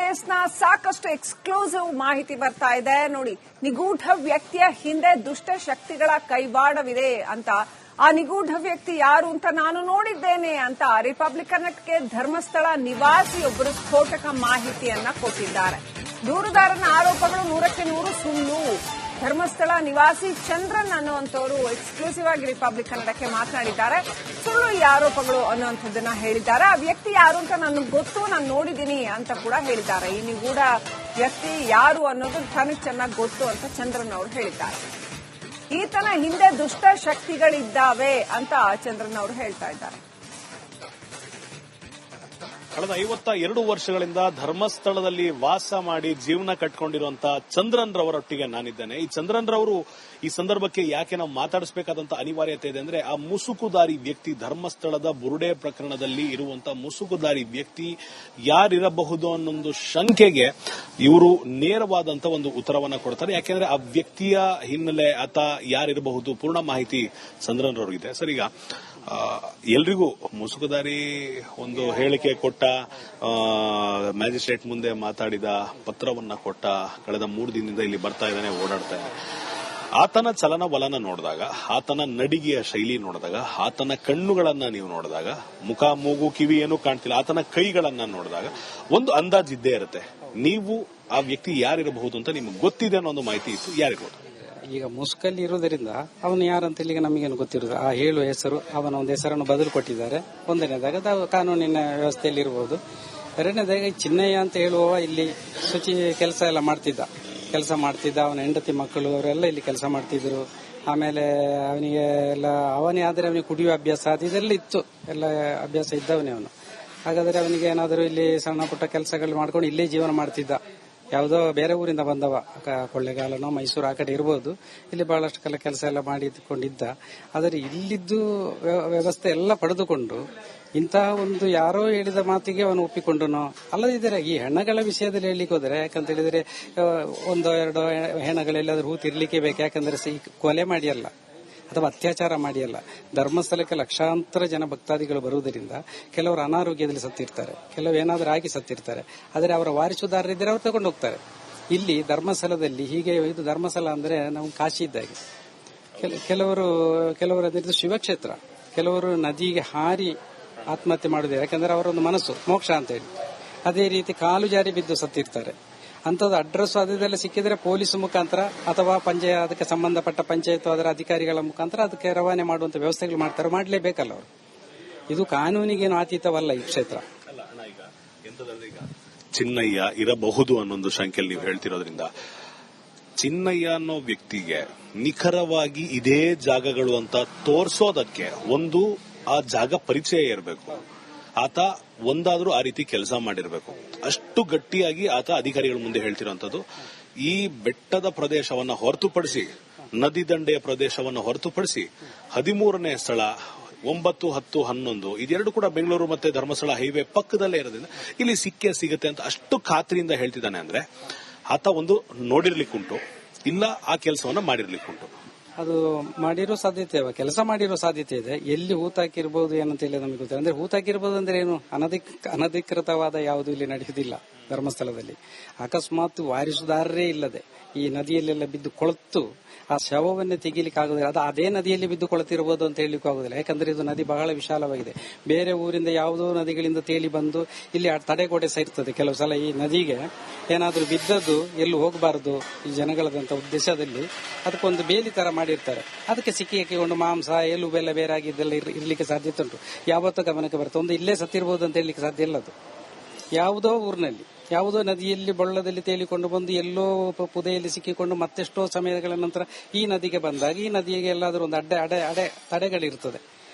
ಕೇಸ್ನ ಸಾಕಷ್ಟು ಎಕ್ಸ್ಕ್ಲೂಸಿವ್ ಮಾಹಿತಿ ಬರ್ತಾ ಇದೆ. ನೋಡಿ, ನಿಗೂಢ ವ್ಯಕ್ತಿಯ ಹಿಂದೆ ದುಷ್ಟ ಶಕ್ತಿಗಳ ಕೈವಾಡವಿದೆ ಅಂತ. ಆ ನಿಗೂಢ ವ್ಯಕ್ತಿ ಯಾರು ಅಂತ ನಾನು ನೋಡಿದ್ದೇನೆ ಅಂತ ರಿಪಬ್ಲಿಕನ್ಗೆ ಧರ್ಮಸ್ಥಳ ನಿವಾಸಿಯೊಬ್ಬರು ಸ್ಫೋಟಕ ಮಾಹಿತಿಯನ್ನ ಕೊಟ್ಟಿದ್ದಾರೆ. ದೂರುದಾರನ ಆರೋಪಗಳು 100% ಸುಳ್ಳು. ಧರ್ಮಸ್ಥಳ ನಿವಾಸಿ ಚಂದ್ರನ್ ಅನ್ನುವಂಥವರು ಎಕ್ಸ್ಕ್ಲೂಸಿವ್ ಆಗಿ ರಿಪಬ್ಲಿಕ್ ಕನ್ನಡಕ್ಕೆ ಮಾತನಾಡಿದ್ದಾರೆ. ಸುಳ್ಳು ಈ ಆರೋಪಗಳು ಅನ್ನುವಂಥದ್ದನ್ನ ಹೇಳಿದ್ದಾರೆ. ಆ ವ್ಯಕ್ತಿ ಯಾರು ಅಂತ ನನಗೆ ಗೊತ್ತು, ನಾನು ನೋಡಿದ್ದೀನಿ ಅಂತ ಕೂಡ ಹೇಳಿದ್ದಾರೆ. ಈ ನಿಗೂಢ ವ್ಯಕ್ತಿ ಯಾರು ಅನ್ನೋದು ತನಗೆ ಚೆನ್ನಾಗಿ ಗೊತ್ತು ಅಂತ ಚಂದ್ರನ್ ಅವರು ಹೇಳಿದ್ದಾರೆ. ಈತನ ಹಿಂದೆ ದುಷ್ಟ ಶಕ್ತಿಗಳಿದ್ದಾವೆ ಅಂತ ಚಂದ್ರನ್ ಅವರು ಹೇಳ್ತಾ ಇದ್ದಾರೆ. ಕಳೆದ 52 ವರ್ಷಗಳಿಂದ ಧರ್ಮಸ್ಥಳದಲ್ಲಿ ವಾಸ ಮಾಡಿ ಜೀವನ ಕಟ್ಕೊಂಡಿರುವಂತಹ ಚಂದ್ರನ್ ರವರೊಟ್ಟಿಗೆ ನಾನಿದ್ದೇನೆ. ಈ ಚಂದ್ರನ್ ರವರು ಈ ಸಂದರ್ಭಕ್ಕೆ ಯಾಕೆ ನಾವು ಮಾತಾಡಿಸಬೇಕಾದಂತ ಅನಿವಾರ್ಯತೆ ಇದೆ ಅಂದ್ರೆ, ಆ ಮುಸುಕುದಾರಿ ವ್ಯಕ್ತಿ, ಧರ್ಮಸ್ಥಳದ ಬುರುಡೆ ಪ್ರಕರಣದಲ್ಲಿ ಇರುವಂತಹ ಮುಸುಕುದಾರಿ ವ್ಯಕ್ತಿ ಯಾರಿರಬಹುದು ಅನ್ನೊಂದು ಶಂಕೆಗೆ ಇವರು ನೇರವಾದಂತ ಒಂದು ಉತ್ತರವನ್ನ ಕೊಡ್ತಾರೆ. ಯಾಕೆಂದ್ರೆ ಆ ವ್ಯಕ್ತಿಯ ಹಿನ್ನೆಲೆ ಆತ ಯಾರಿರಬಹುದು ಪೂರ್ಣ ಮಾಹಿತಿ ಚಂದ್ರನ್ ರವರಿಗಿದೆ. ಸರ್, ಈಗ ಎಲ್ರಿಗೂ ಮುಸುಕುದಾರಿ ಒಂದು ಹೇಳಿಕೆ ಕೊಟ್ಟ, ಮ್ಯಾಜಿಸ್ಟ್ರೇಟ್ ಮುಂದೆ ಮಾತಾಡಿದ, ಪತ್ರವನ್ನ ಕೊಟ್ಟ, ಕಳೆದ 3 ದಿನದಿಂದ ಇಲ್ಲಿ ಬರ್ತಾ ಇದ್ದಾನೆ, ಓಡಾಡ್ತಾ ಇದ್ದಾನೆ. ಆತನ ಚಲನವಲನ ನೋಡಿದಾಗ, ಆತನ ನಡಿಗೆಯ ಶೈಲಿ ನೋಡಿದಾಗ, ಆತನ ಕಣ್ಣುಗಳನ್ನ ನೀವು ನೋಡಿದಾಗ, ಮುಖ ಮೂಗು ಕಿವಿ ಏನೂ ಕಾಣ್ತಿಲ್ಲ, ಆತನ ಕೈಗಳನ್ನ ನೋಡಿದಾಗ ಒಂದು ಅಂದಾಜು ಇದ್ದೇ ಇರುತ್ತೆ. ನೀವು ಆ ವ್ಯಕ್ತಿ ಯಾರಿರಬಹುದು ಅಂತ ನಿಮ್ಗೆ ಗೊತ್ತಿದೆ ಅನ್ನೋ ಒಂದು ಮಾಹಿತಿ ಇತ್ತು, ಯಾರಿರ್ಬೋದು? ಈಗ ಮುಸ್ಕಲ್ಲಿ ಇರುವುದರಿಂದ ಅವನು ಯಾರಂತ ಇಲ್ಲಿಗೆ ನಮಗೇನು ಗೊತ್ತಿರೋದು. ಆ ಹೇಳುವ ಹೆಸರು, ಅವನ ಒಂದು ಹೆಸರನ್ನು ಬದಲು ಕೊಟ್ಟಿದ್ದಾರೆ. ಒಂದನೇದಾಗ ಕಾನೂನಿನ ವ್ಯವಸ್ಥೆಯಲ್ಲಿ ಇರಬಹುದು. ಎರಡನೇದಾಗ ಚಿನ್ನಯ್ಯ ಅಂತ ಹೇಳುವವ ಇಲ್ಲಿ ಶುಚಿ ಕೆಲಸ ಎಲ್ಲ ಮಾಡ್ತಿದ್ದ. ಅವನ ಹೆಂಡತಿ ಮಕ್ಕಳು ಅವರೆಲ್ಲ ಇಲ್ಲಿ ಕೆಲಸ ಮಾಡ್ತಿದ್ರು. ಆಮೇಲೆ ಅವನಿಗೆ ಎಲ್ಲ ಅವನೇ ಆದರೆ ಅವನಿಗೆ ಕುಡಿಯುವ ಅಭ್ಯಾಸ ಇದೆಲ್ಲ ಇತ್ತು, ಎಲ್ಲ ಅಭ್ಯಾಸ ಇದ್ದವನೇ ಅವನು. ಹಾಗಾದ್ರೆ ಅವನಿಗೆ ಏನಾದರೂ ಇಲ್ಲಿ ಸಣ್ಣ ಪುಟ್ಟ ಕೆಲಸಗಳು ಮಾಡ್ಕೊಂಡು ಇಲ್ಲೇ ಜೀವನ ಮಾಡ್ತಿದ್ದ. ಯಾವುದೋ ಬೇರೆ ಊರಿಂದ ಬಂದವ, ಕೊಳ್ಳೆಗಾಲನೋ ಮೈಸೂರು ಆ ಕಡೆ ಇರಬಹುದು. ಇಲ್ಲಿ ಬಹಳಷ್ಟು ಕೆಲಸ ಎಲ್ಲ ಮಾಡಿಕೊಂಡಿದ್ದ. ಆದರೆ ಇಲ್ಲಿದ್ದು ವ್ಯವಸ್ಥೆ ಎಲ್ಲ ಪಡೆದುಕೊಂಡು ಇಂತಹ ಒಂದು ಯಾರೋ ಹೇಳಿದ ಮಾತಿಗೆ ಅವನು ಒಪ್ಪಿಕೊಂಡನೋ ಅಲ್ಲದಿದ್ದರೆ ಈ ಹೆಣ್ಣಗಳ ವಿಷಯದಲ್ಲಿ ಹೇಳಲಿಕ್ಕೆ ಹೋದರೆ, ಯಾಕಂತ ಹೇಳಿದ್ರೆ 1-2 ಹೆಣ್ಣಗಳೆಲ್ಲಾದ್ರೂ ಹೂತಿರ್ಲಿಕ್ಕೆ ಬೇಕು. ಯಾಕಂದ್ರೆ ಕೊಲೆ ಮಾಡಿ ಅಲ್ಲ ಅಥವಾ ಅತ್ಯಾಚಾರ ಮಾಡಿ ಅಲ್ಲ. ಧರ್ಮಸ್ಥಳಕ್ಕೆ ಲಕ್ಷಾಂತರ ಜನ ಭಕ್ತಾದಿಗಳು ಬರುವುದರಿಂದ ಕೆಲವರು ಅನಾರೋಗ್ಯದಲ್ಲಿ ಸತ್ತಿರ್ತಾರೆ, ಕೆಲವು ಏನಾದರೂ ಆಗಿ ಸತ್ತಿರ್ತಾರೆ. ಆದರೆ ಅವರ ವಾರಿಸುದಾರರಿದ್ದರೆ ಅವರು ತಗೊಂಡು ಹೋಗ್ತಾರೆ. ಇಲ್ಲಿ ಧರ್ಮಸ್ಥಳದಲ್ಲಿ ಹೀಗೆ, ಇದು ಧರ್ಮಸ್ಥಳ ಅಂದ್ರೆ ನಾವು ಕಾಶಿ ಇದ್ದಾಗೆ. ಕೆಲವರು ಅದಿದ್ದು ಶಿವಕ್ಷೇತ್ರ. ಕೆಲವರು ನದಿಗೆ ಹಾರಿ ಆತ್ಮಹತ್ಯೆ ಮಾಡುವುದಿಲ್ಲ, ಯಾಕಂದ್ರೆ ಅವರೊಂದು ಮನಸ್ಸು ಮೋಕ್ಷ ಅಂತ ಹೇಳಿ. ಅದೇ ರೀತಿ ಕಾಲು ಜಾರಿ ಬಿದ್ದು ಸತ್ತಿರ್ತಾರೆ. ಅಂತದ್ದು ಅಡ್ರೆಸ್ ಅದೆಲ್ಲ ಸಿಕ್ಕಿದ್ರೆ ಪೊಲೀಸ್ ಮುಖಾಂತರ ಅಥವಾ ಅದಕ್ಕೆ ಸಂಬಂಧಪಟ್ಟ ಪಂಚಾಯತ್ ಅದರ ಅಧಿಕಾರಿಗಳ ಮುಖಾಂತರ ಅದಕ್ಕೆ ರವಾನೆ ಮಾಡುವಂತ ವ್ಯವಸ್ಥೆಗಳು ಮಾಡ್ತಾರೆ. ಮಾಡಲೇಬೇಕಲ್ಲ ಅವರು. ಇದು ಕಾನೂನಿಗೇನು ಅತೀತವಲ್ಲ ಈ ಕ್ಷೇತ್ರ. ಚಿನ್ನಯ್ಯ ಇರಬಹುದು ಅನ್ನೊಂದು ಶಂಕೆಯಲ್ಲಿ ನೀವು ಹೇಳ್ತಿರೋದ್ರಿಂದ, ಚಿನ್ನಯ್ಯ ಅನ್ನೋ ವ್ಯಕ್ತಿಗೆ ನಿಖರವಾಗಿ ಇದೇ ಜಾಗಗಳು ಅಂತ ತೋರಿಸೋದಕ್ಕೆ ಒಂದು ಆ ಜಾಗ ಪರಿಚಯ ಇರಬೇಕು. ಆತ ಒಂದಾದ್ರೂ ಆ ರೀತಿ ಕೆಲಸ ಮಾಡಿರಬೇಕು. ಅಷ್ಟು ಗಟ್ಟಿಯಾಗಿ ಆತ ಅಧಿಕಾರಿಗಳ ಮುಂದೆ ಹೇಳ್ತಿರೋಂಥದ್ದು. ಈ ಬೆಟ್ಟದ ಪ್ರದೇಶವನ್ನ ಹೊರತುಪಡಿಸಿ, ನದಿ ದಂಡೆಯ ಪ್ರದೇಶವನ್ನು ಹೊರತುಪಡಿಸಿ 13ನೇ ಸ್ಥಳ 9, 10, 11 ಇದೆರಡು ಕೂಡ ಬೆಂಗಳೂರು ಮತ್ತೆ ಧರ್ಮಸ್ಥಳ ಹೈವೇ ಪಕ್ಕದಲ್ಲೇ ಇರೋದ್ರಿಂದ ಇಲ್ಲಿ ಸಿಗುತ್ತೆ ಅಂತ ಅಷ್ಟು ಖಾತ್ರಿಯಿಂದ ಹೇಳ್ತಿದ್ದಾನೆ. ಅಂದ್ರೆ ಆತ ಒಂದು ನೋಡಿರ್ಲಿಕ್ಕುಂಟು, ಇಲ್ಲ ಆ ಕೆಲಸವನ್ನ ಮಾಡಿರ್ಲಿಕ್ಕುಂಟು. ಅದು ಮಾಡಿರೋ ಸಾಧ್ಯತೆ, ಕೆಲಸ ಮಾಡಿರೋ ಸಾಧ್ಯತೆ ಇದೆ. ಎಲ್ಲಿ ಹೂತಾಕಿರ್ಬೋದು ಏನಂತ ಹೇಳಿ ನಮಗೆ ಗೊತ್ತಿಲ್ಲ. ಅಂದ್ರೆ ಹೂತಾಕಿರ್ಬೋದು ಅಂದ್ರೆ ಏನು, ಅನಧಿಕೃತವಾದ ಯಾವುದು ಇಲ್ಲಿ ನಡೆಯುವುದಿಲ್ಲ ಧರ್ಮಸ್ಥಳದಲ್ಲಿ. ಅಕಸ್ಮಾತ್ ವಾರಿಸುದಾರರೇ ಇಲ್ಲದೆ ಈ ನದಿಯಲ್ಲೆಲ್ಲ ಬಿದ್ದು ಕೊಳತು ಆ ಶವವನ್ನೇ ತೆಗೀಲಿಕ್ಕೆ ಆಗುದಿಲ್ಲ. ಅದು ಅದೇ ನದಿಯಲ್ಲಿ ಬಿದ್ದು ಕೊಳತಿರಬಹುದು ಅಂತ ಹೇಳಲಿಕ್ಕೂ ಆಗುದಿಲ್ಲ. ಯಾಕಂದ್ರೆ ಇದು ನದಿ ಬಹಳ ವಿಶಾಲವಾಗಿದೆ. ಬೇರೆ ಊರಿಂದ ಯಾವುದೋ ನದಿಗಳಿಂದ ತೇಲಿ ಬಂದು ಇಲ್ಲಿ ತಡೆಗೋಡೆ ಸೇರ್ತದೆ. ಕೆಲವು ಸಲ ಈ ನದಿಗೆ ಏನಾದ್ರೂ ಬಿದ್ದದ್ದು ಎಲ್ಲೂ ಹೋಗಬಾರದು ಈ ಜನಗಳದಂತ ಉದ್ದೇಶದಲ್ಲಿ ಅದಕ್ಕೊಂದು ಬೇಲಿ ತರ ಮಾಡಿರ್ತಾರೆ. ಅದಕ್ಕೆ ಸಿಕ್ಕಿಕೊಂಡು ಮಾಂಸ ಎಲುಬೆಲ್ಲ ಬೇರೆ ಆಗಿದ್ದೆಲ್ಲ ಇರ್ಲಿಕ್ಕೆ ಸಾಧ್ಯತೆ ಉಂಟು. ಯಾವತ್ತೂ ಗಮನಕ್ಕೆ ಬರುತ್ತೆ. ಒಂದು ಇಲ್ಲೇ ಸತ್ತಿರಬಹುದು ಅಂತ ಹೇಳಲಿಕ್ಕೆ ಸಾಧ್ಯ ಇಲ್ಲ. ಅದು ಯಾವುದೋ ಊರಿನಲ್ಲಿ ಯಾವುದೋ ನದಿಯಲ್ಲಿ ಬಳ್ಳದಲ್ಲಿ ತೇಲಿಕೊಂಡು ಬಂದು ಎಲ್ಲೋ ಪುದೆಯಲ್ಲಿ ಸಿಕ್ಕಿಕೊಂಡು ಮತ್ತೆಷ್ಟೋ ಸಮಯಗಳ ನಂತರ ಈ ನದಿಗೆ ಬಂದಾಗ ಈ ನದಿಗೆ ಎಲ್ಲಾದ್ರೂ ಒಂದು ತಡೆಗಳಿರ್ತದೆ.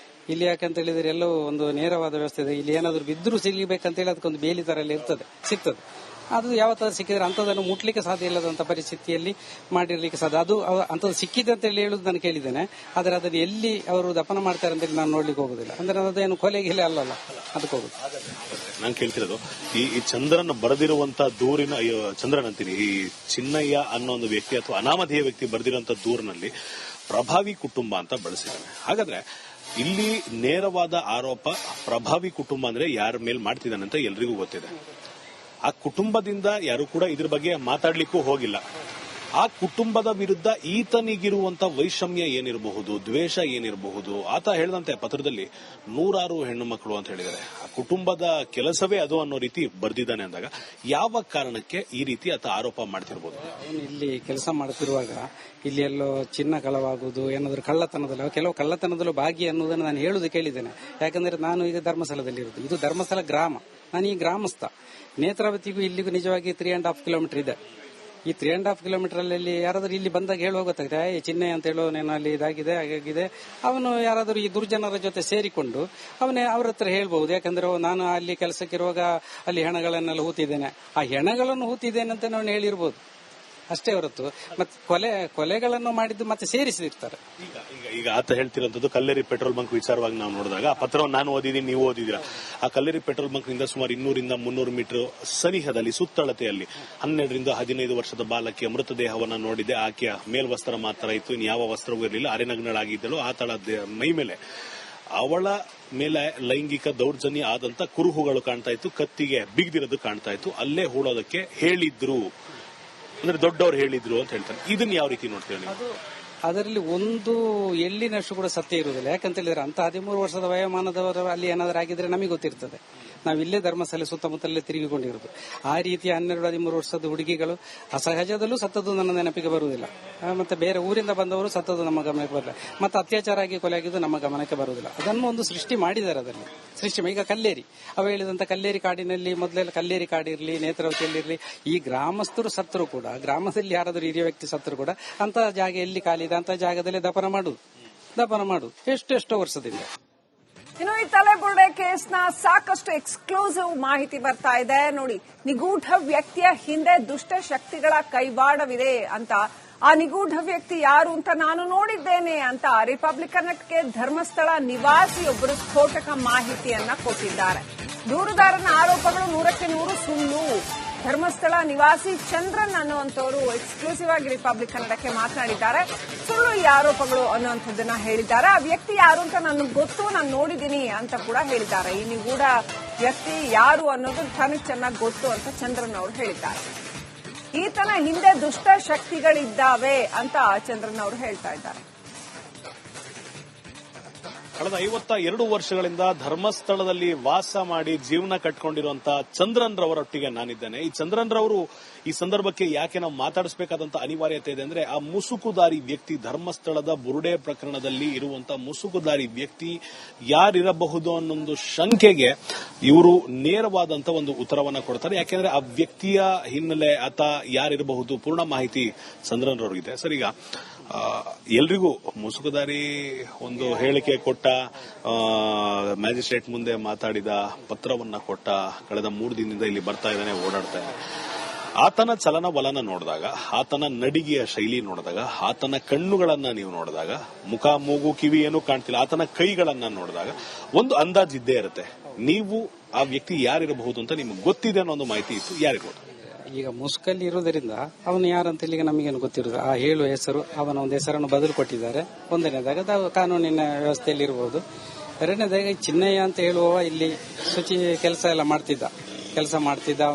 ಇಲ್ಲಿ ಯಾಕಂತ ಹೇಳಿದ್ರೆ ಎಲ್ಲೋ ಒಂದು ನೇರವಾದ ವ್ಯವಸ್ಥೆ ಇದೆ. ಇಲ್ಲಿ ಏನಾದ್ರೂ ಬಿದ್ದರೂ ಸಿಗಬೇಕಂತ ಹೇಳಿ ಅದಕ್ಕೊಂದು ಬೇಲಿ ತರ ಎಲ್ಲ ಸಿಗ್ತದೆ. ಅದು ಯಾವತ್ತಾದ್ರೂ ಸಿಕ್ಕಿದ್ರೆ ಅಂಥದನ್ನು ಮುಟ್ಲಿಕ್ಕೆ ಸಾಧ್ಯ ಇಲ್ಲದಂತ ಪರಿಸ್ಥಿತಿಯಲ್ಲಿ ಮಾಡಿರ್ಲಿಕ್ಕೆ ಸಾಧ್ಯ. ಅದು ಅಂಥದ್ದು ಸಿಕ್ಕಿದೆ ಅಂತ ಹೇಳುದು ನಾನು ಕೇಳಿದ್ದೇನೆ. ಆದರೆ ಅದನ್ನು ಎಲ್ಲಿ ಅವರು ದಫನ ಮಾಡ್ತಾರೆ ಅಂತ ನಾನು ನೋಡ್ಲಿಕ್ಕೆ ಹೋಗುದಿಲ್ಲ. ಅಂದ್ರೆ ಅದೇನು ಕೊಲೆಗಿಲೆ ಅಲ್ಲಲ್ಲ, ಅದಕ್ಕೆ ಹೋಗುದು. ನಾನು ಕೇಳ್ತಿರೋದು ಈ ಚಂದ್ರನ್ ಬರೆದಿರುವಂತ ದೂರಿನ, ಚಂದ್ರನ್ ಅಂತೀನಿ, ಈ ಚಿನ್ನಯ್ಯ ಅನ್ನೋ ಒಂದು ವ್ಯಕ್ತಿ ಅಥವಾ ಅನಾಮಧೇಯ ವ್ಯಕ್ತಿ ಬರೆದಿರುವಂತ ದೂರಿನಲ್ಲಿ ಪ್ರಭಾವಿ ಕುಟುಂಬ ಅಂತ ಬಳಸಿದ್ದಾನೆ. ಹಾಗಾದ್ರೆ ಇಲ್ಲಿ ನೇರವಾದ ಆರೋಪ ಪ್ರಭಾವಿ ಕುಟುಂಬ ಅಂದ್ರೆ ಯಾರ ಮೇಲೆ ಮಾಡ್ತಿದ್ದಾನೆ ಅಂತ ಎಲ್ರಿಗೂ ಗೊತ್ತಿದೆ. ಆ ಕುಟುಂಬದಿಂದ ಯಾರು ಕೂಡ ಇದ್ರ ಬಗ್ಗೆ ಮಾತಾಡ್ಲಿಕ್ಕೂ ಹೋಗಿಲ್ಲ. ಆ ಕುಟುಂಬದ ವಿರುದ್ಧ ಈತನಿಗಿರುವಂತ ವೈಷಮ್ಯ ಏನಿರಬಹುದು, ದ್ವೇಷ ಏನಿರಬಹುದು. ಆತ ಹೇಳಿದಂತೆ ಪತ್ರದಲ್ಲಿ 100 ಹೆಣ್ಣು ಮಕ್ಕಳು ಅಂತ ಹೇಳಿದ್ದಾರೆ. ಆ ಕುಟುಂಬದ ಕೆಲಸವೇ ಅದು ಅನ್ನೋ ರೀತಿ ಬರ್ದಿದ್ದಾನೆ ಅಂದಾಗ ಯಾವ ಕಾರಣಕ್ಕೆ ಈ ರೀತಿ ಆತ ಆರೋಪ ಮಾಡ್ತಿರ್ಬೋದು? ಇಲ್ಲಿ ಕೆಲಸ ಮಾಡ್ತಿರುವಾಗ ಇಲ್ಲಿ ಎಲ್ಲೋ ಚಿನ್ನ ಕಳವಾಗುವುದು, ಏನಾದ್ರು ಕಳ್ಳತನದಲ್ಲ, ಕೆಲವು ಕಳ್ಳತನದಲ್ಲೂ ಭಾಗಿ ಅನ್ನೋದನ್ನು ನಾನು ಹೇಳುದು ಕೇಳಿದ್ದೇನೆ. ಯಾಕಂದ್ರೆ ನಾನು ಈಗ ಧರ್ಮಸ್ಥಳದಲ್ಲಿ ಇರುವುದು. ಇದು ಧರ್ಮಸ್ಥಳ ಗ್ರಾಮ, ನಾನು ಈ ಗ್ರಾಮಸ್ಥ. ನೇತ್ರಾವತಿಗೂ ಇಲ್ಲಿಗೂ ನಿಜವಾಗಿ 3.5 ಕಿಲೋಮೀಟರ್ ಇದೆ. ಈ 3.5 ಕಿಲೋಮೀಟರ್ ಅಲ್ಲಿ ಯಾರಾದ್ರೂ ಇಲ್ಲಿ ಬಂದಾಗ ಹೇಳುವ ಗೊತ್ತಾಗುತ್ತೆ, ಚಿನ್ನೆ ಅಂತ ಹೇಳೋ ನೇನು ಅಲ್ಲಿ ಇದಾಗಿದೆ ಹಾಗಾಗಿದೆ. ಅವನು ಯಾರಾದ್ರೂ ಈ ದುರ್ಜನರ ಜೊತೆ ಸೇರಿಕೊಂಡು ಅವ್ರ ಹತ್ರ ಹೇಳ್ಬಹುದು. ಯಾಕಂದ್ರೆ ನಾನು ಅಲ್ಲಿ ಕೆಲಸಕ್ಕಿರುವಾಗ ಅಲ್ಲಿ ಹೆಣಗಳನ್ನೆಲ್ಲ ಹೂತಿದ್ದೇನೆ, ಆ ಹೆಣಗಳನ್ನು ಹೂತಿದ್ದೇನೆ ಅಂತ ನಾನು ಹೇಳಿರ್ಬೋದು ಅಷ್ಟೇ ಹೊರತು ಮತ್ತೆ ಕೊಲೆಗಳನ್ನು ಮಾಡಿದ್ದು ಮತ್ತೆ ಸೇರಿಸಿರ್ತಾರೆ. ಈಗ ಆತ ಹೇಳ್ತಿರೋದು ಕಲ್ಲೇರಿ ಪೆಟ್ರೋಲ್ ಬಂಕ್ ವಿಚಾರವಾಗಿ ನಾವು ನೋಡಿದಾಗ ಆ ಪತ್ರವನ್ನು ನಾನು ಓದಿದ್ದೀನಿ, ನೀವು ಓದಿದ್ದೀರಾ. ಆ ಕಲ್ಲೇರಿ ಪೆಟ್ರೋಲ್ ಬಂಕ್ ನಿಂದ ಸುಮಾರು 200-300 ಮೀಟರ್ ಸನಿಹದಲ್ಲಿ ಸುತ್ತಳತೆಯಲ್ಲಿ 12-15 ವರ್ಷದ ಬಾಲಕಿಯ ಮೃತದೇಹವನ್ನು ನೋಡಿದೆ. ಆಕೆಯ ಮೇಲ್ವಸ್ತ್ರ ಮಾತ್ರ ಇತ್ತು, ಇನ್ನು ಯಾವ ವಸ್ತ್ರವೂ ಇರಲಿಲ್ಲ. ಅರೆನಗ್ನಳಾಗಿದ್ದಳು. ಆತಳ ಮೈ ಮೇಲೆ ಅವಳ ಮೇಲೆ ಲೈಂಗಿಕ ದೌರ್ಜನ್ಯ ಆದಂತ ಕುರುಹುಗಳು ಕಾಣ್ತಾ ಇತ್ತು, ಕತ್ತಿಗೆ ಬಿಗಿದಿರೋದು ಕಾಣ್ತಾ ಇತ್ತು. ಅಲ್ಲೇ ಹೂಳೋದಕ್ಕೆ ಹೇಳಿದ್ರು, ಅಂದ್ರೆ ದೊಡ್ಡವರು ಹೇಳಿದ್ರು ಅಂತ ಹೇಳ್ತಾರೆ. ಇದನ್ನ ಯಾವ ರೀತಿ ನೋಡ್ತೇವೆ? ಅದರಲ್ಲಿ ಒಂದು ಎಳ್ಳಿನಷ್ಟು ಕೂಡ ಸತ್ಯ ಇರುವುದಿಲ್ಲ. ಯಾಕಂತ ಹೇಳಿದ್ರೆ ಅಂತ 13 ವರ್ಷದ ವಯೋಮಾನದವರು ಅಲ್ಲಿ ಏನಾದರೂ ಆಗಿದ್ರೆ ನಮಗೆ ಗೊತ್ತಿರ್ತದೆ. ನಾವಿಲ್ಲೇ ಧರ್ಮಸ್ಥಳ ಸುತ್ತಮುತ್ತಲೇ ತಿರುಗಿಕೊಂಡಿರುವುದು. ಆ ರೀತಿಯ 12-13 ವರ್ಷದ ಹುಡುಗಿಗಳು ಅಸಹಜದಲ್ಲೂ ಸತ್ತದ್ದು ನನ್ನ ನೆನಪಿಗೆ ಬರುವುದಿಲ್ಲ. ಮತ್ತೆ ಬೇರೆ ಊರಿಂದ ಬಂದವರು ಸತ್ತದ್ದು ನಮ್ಮ ಗಮನಕ್ಕೆ ಬರಲ್ಲ. ಮತ್ತೆ ಅತ್ಯಾಚಾರ ಆಗಿ ಕೊಲೆ ಆಗಿದ್ದು ನಮ್ಮ ಗಮನಕ್ಕೆ ಬರುವುದಿಲ್ಲ. ಅದನ್ನು ಒಂದು ಸೃಷ್ಟಿ ಮಾಡಿದ್ದಾರೆ. ಅದರಲ್ಲಿ ಸೃಷ್ಟಿ ಈಗ ಕಲ್ಲೇರಿ ಅವ ಹೇಳಿದಂತ ಕಲ್ಲೇರಿ ಕಾಡಿನಲ್ಲಿ ಮೊದಲೆಲ್ಲ ಕಲ್ಲೇರಿ ಕಾಡಿರ್ಲಿ, ನೇತ್ರಾವತಿಯಲ್ಲಿರ್ಲಿ, ಈ ಗ್ರಾಮಸ್ಥರು ಸತ್ತರು ಕೂಡ, ಗ್ರಾಮದಲ್ಲಿ ಯಾರಾದರೂ ಹಿರಿಯ ವ್ಯಕ್ತಿ ಸತ್ತರು ಕೂಡ ಅಂತ ಜಾಗ ಎಲ್ಲಿ ಖಾಲಿದೆ ಅಂತ ಜಾಗದಲ್ಲಿ ದಫನ ಮಾಡುದು ಎಷ್ಟೆಷ್ಟೋ ವರ್ಷದಿಂದ. ಇನ್ನು ಈ ತಲೆಬುರುಡೆ ಕೇಸ್ನ ಸಾಕಷ್ಟು ಎಕ್ಸ್ಕ್ಲೂಸಿವ್ ಮಾಹಿತಿ ಬರ್ತಾ ಇದೆ. ನೋಡಿ, ನಿಗೂಢ ವ್ಯಕ್ತಿಯ ಹಿಂದೆ ದುಷ್ಟ ಶಕ್ತಿಗಳ ಕೈವಾಡವಿದೆ ಅಂತ, ಆ ನಿಗೂಢ ವ್ಯಕ್ತಿ ಯಾರು ಅಂತ ನಾನು ನೋಡಿದ್ದೇನೆ ಅಂತ ರಿಪಬ್ಲಿಕನ್ಗೆ ಧರ್ಮಸ್ಥಳ ನಿವಾಸಿಯೊಬ್ಬರು ಸ್ಫೋಟಕ ಮಾಹಿತಿಯನ್ನ ಕೊಟ್ಟಿದ್ದಾರೆ. ದೂರುದಾರನ ಆರೋಪಗಳು 100ಕ್ಕೆ 100 ಸುಳ್ಳು. ಧರ್ಮಸ್ಥಳ ನಿವಾಸಿ ಚಂದ್ರನ್ ಅನ್ನುವಂಥವರು ಎಕ್ಸ್ಕ್ಲೂಸಿವ್ ಆಗಿ ರಿಪಬ್ಲಿಕ್ ಕನ್ನಡಕ್ಕೆ ಮಾತನಾಡಿದ್ದಾರೆ. ಸುಳ್ಳು ಈ ಆರೋಪಗಳು ಅನ್ನುವಂಥದ್ದನ್ನ ಹೇಳಿದ್ದಾರೆ. ಆ ವ್ಯಕ್ತಿ ಯಾರು ಅಂತ ನನಗೆ ಗೊತ್ತು, ನಾನು ನೋಡಿದ್ದೀನಿ ಅಂತ ಕೂಡ ಹೇಳಿದ್ದಾರೆ. ಈ ನಿಗೂಢ ವ್ಯಕ್ತಿ ಯಾರು ಅನ್ನೋದು ನನಗೆ ಚೆನ್ನಾಗಿ ಗೊತ್ತು ಅಂತ ಚಂದ್ರನ್ ಅವರು ಹೇಳಿದ್ದಾರೆ. ಈತನ ಹಿಂದೆ ದುಷ್ಟ ಶಕ್ತಿಗಳಿದ್ದಾವೆ ಅಂತ ಚಂದ್ರನ್ ಅವರು ಹೇಳ್ತಾ ಇದ್ದಾರೆ. ಕಳೆದ 52 ವರ್ಷಗಳಿಂದ ಧರ್ಮಸ್ಥಳದಲ್ಲಿ ವಾಸ ಮಾಡಿ ಜೀವನ ಕಟ್ಕೊಂಡಿರುವಂತಹ ಚಂದ್ರನ್ ರವರೊಟ್ಟಿಗೆ ನಾನಿದ್ದೇನೆ. ಈ ಚಂದ್ರನ್ ರವರು ಈ ಸಂದರ್ಭಕ್ಕೆ ಯಾಕೆ ನಾವು ಮಾತಾಡಿಸಬೇಕಾದಂತ ಅನಿವಾರ್ಯತೆ ಇದೆ ಅಂದ್ರೆ, ಆ ಮುಸುಕುದಾರಿ ವ್ಯಕ್ತಿ, ಧರ್ಮಸ್ಥಳದ ಬುರುಡೆ ಪ್ರಕರಣದಲ್ಲಿ ಇರುವಂತಹ ಮುಸುಕುದಾರಿ ವ್ಯಕ್ತಿ ಯಾರಿರಬಹುದು ಅನ್ನೊಂದು ಶಂಕೆಗೆ ಇವರು ನೇರವಾದಂತ ಒಂದು ಉತ್ತರವನ್ನ ಕೊಡ್ತಾರೆ. ಯಾಕೆಂದ್ರೆ ಆ ವ್ಯಕ್ತಿಯ ಹಿನ್ನೆಲೆ, ಆತ ಯಾರಿರಬಹುದು, ಪೂರ್ಣ ಮಾಹಿತಿ ಚಂದ್ರನ್ ರವರಿಗಿದೆ. ಸರ್, ಈಗ ಎಲ್ರಿಗೂ ಮುಸುಕುದಾರಿ ಒಂದು ಹೇಳಿಕೆ ಕೊಟ್ಟ, ಮ್ಯಾಜಿಸ್ಟ್ರೇಟ್ ಮುಂದೆ ಮಾತಾಡಿದ, ಪತ್ರವನ್ನ ಕೊಟ್ಟ, ಕಳೆದ 3 ದಿನದಿಂದ ಇಲ್ಲಿ ಬರ್ತಾ ಇದ್ದಾನೆ, ಓಡಾಡ್ತಾ ಇದ್ದಾನೆ. ಆತನ ಚಲನವಲನ ನೋಡಿದಾಗ, ಆತನ ನಡಿಗೆಯ ಶೈಲಿ ನೋಡಿದಾಗ, ಆತನ ಕಣ್ಣುಗಳನ್ನ ನೀವು ನೋಡಿದಾಗ, ಮುಖ, ಮೂಗು, ಕಿವಿ ಏನೂ ಕಾಣ್ತಿಲ್ಲ, ಆತನ ಕೈಗಳನ್ನ ನೋಡಿದಾಗ ಒಂದು ಅಂದಾಜಿದ್ದೇ ಇರುತ್ತೆ. ನೀವು ಆ ವ್ಯಕ್ತಿ ಯಾರಿರಬಹುದು ಅಂತ ನಿಮ್ಗೆ ಗೊತ್ತಿದೆ ಅನ್ನೋ ಒಂದು ಮಾಹಿತಿ ಇತ್ತು, ಯಾರಿರ್ಬೋದು? ಈಗ ಮುಸ್ಕಲ್ಲಿ ಇರುವುದರಿಂದ ಅವನು ಯಾರಂತ ಇಲ್ಲಿಗೆ ನಮಗೇನು ಗೊತ್ತಿರುವುದು. ಆ ಹೇಳುವ ಹೆಸರು, ಅವನ ಒಂದು ಹೆಸರನ್ನು ಬದಲು ಕೊಟ್ಟಿದ್ದಾರೆ. ಒಂದನೇದಾಗ ಕಾನೂನಿನ ವ್ಯವಸ್ಥೆಯಲ್ಲಿ ಇರಬಹುದು. ಎರಡನೇದಾಗ ಚಿನ್ನಯ್ಯ ಅಂತ ಹೇಳುವವ ಇಲ್ಲಿ ಶುಚಿ ಕೆಲಸ ಎಲ್ಲ ಮಾಡ್ತಿದ್ದ.